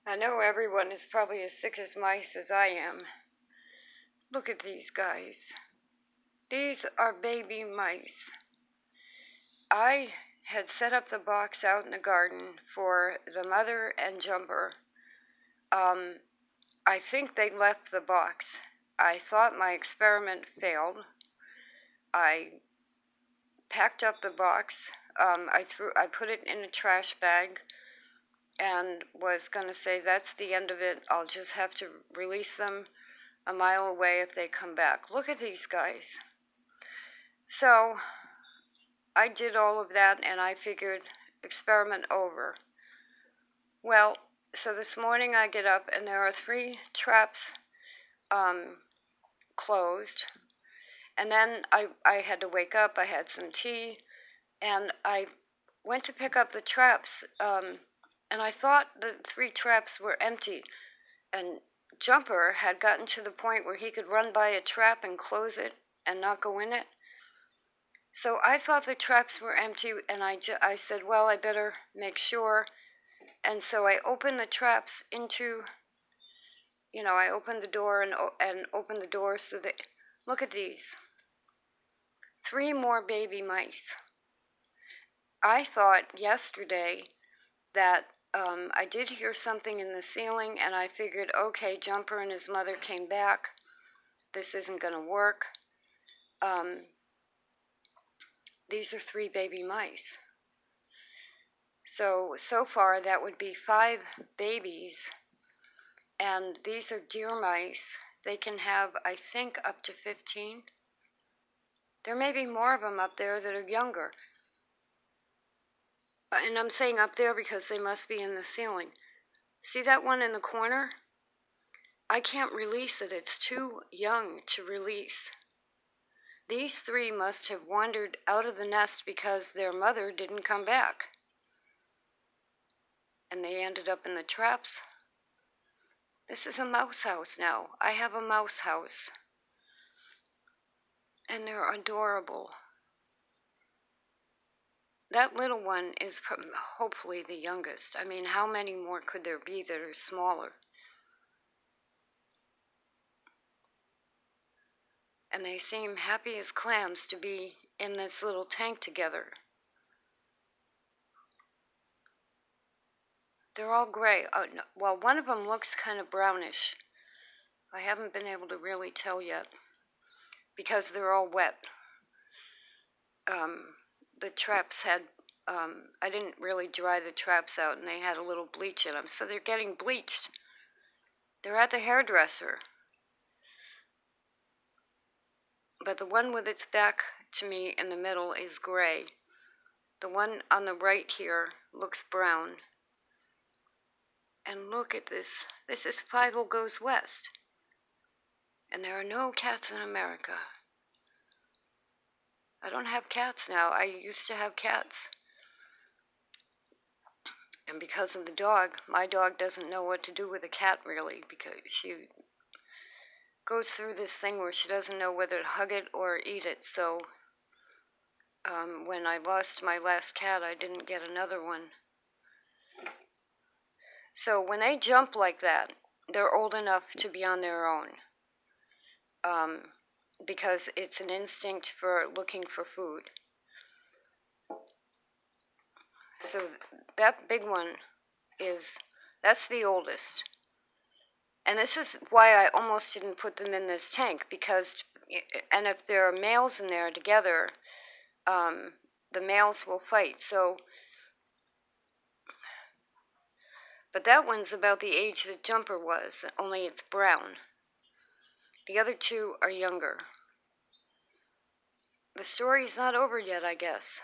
I know everyone is probably as sick as mice as I am. Look at these guys. These are baby mice. I had set up the box out in the garden for the mother and Jumper. I think they left the box. I thought my experiment failed. I packed up the box. I put it in a trash bag and was going to say that's the end of it. I'll just have to release them a mile away if they come back. Look at these guys. So I did all of that and I figured experiment over. Well, so this morning I get up and there are 3 traps closed. And then I had to wake up, I had some tea, and I went to pick up the traps, and I thought the 3 traps were empty. And Jumper had gotten to the point where he could run by a trap and close it and not go in it. So I thought the traps were empty, and I said, well, I better make sure. And so I opened the traps into, I opened the door and opened the door so that, look at these. 3 more baby mice. I thought yesterday that I did hear something in the ceiling, and I figured, okay, Jumper and his mother came back. This isn't going to work. These are 3 baby mice. So far that would be 5 babies, and these are deer mice. They can have, I think, up to 15. There may be more of them up there that are younger. And I'm saying up there because they must be in the ceiling. See that one in the corner? I can't release it. It's too young to release. These 3 must have wandered out of the nest because their mother didn't come back. And they ended up in the traps. This is a mouse house now. I have a mouse house. And they're adorable. That little one is hopefully the youngest. I mean, how many more could there be that are smaller? And they seem happy as clams to be in this little tank together. They're all gray. No, well, one of them looks kind of brownish. I haven't been able to really tell yet because they're all wet. The traps had, I didn't really dry the traps out, and they had a little bleach in them, so they're getting bleached. They're at the hairdresser. But the one with its back to me in the middle is gray. The one on the right here looks brown. And look at this. This is Five-O Goes West. And there are no cats in America. I don't have cats now. I used to have cats. And because of the dog, my dog doesn't know what to do with a cat really, because she goes through this thing where she doesn't know whether to hug it or eat it. So when I lost my last cat, I didn't get another one. So when they jump like that, they're old enough to be on their own, because it's an instinct for looking for food. So that big one that's the oldest. And this is why I almost didn't put them in this tank, because, and if there are males in there together, the males will fight. So, but that one's about the age that Jumper was, only it's brown. The other 2 are younger. The story's not over yet, I guess.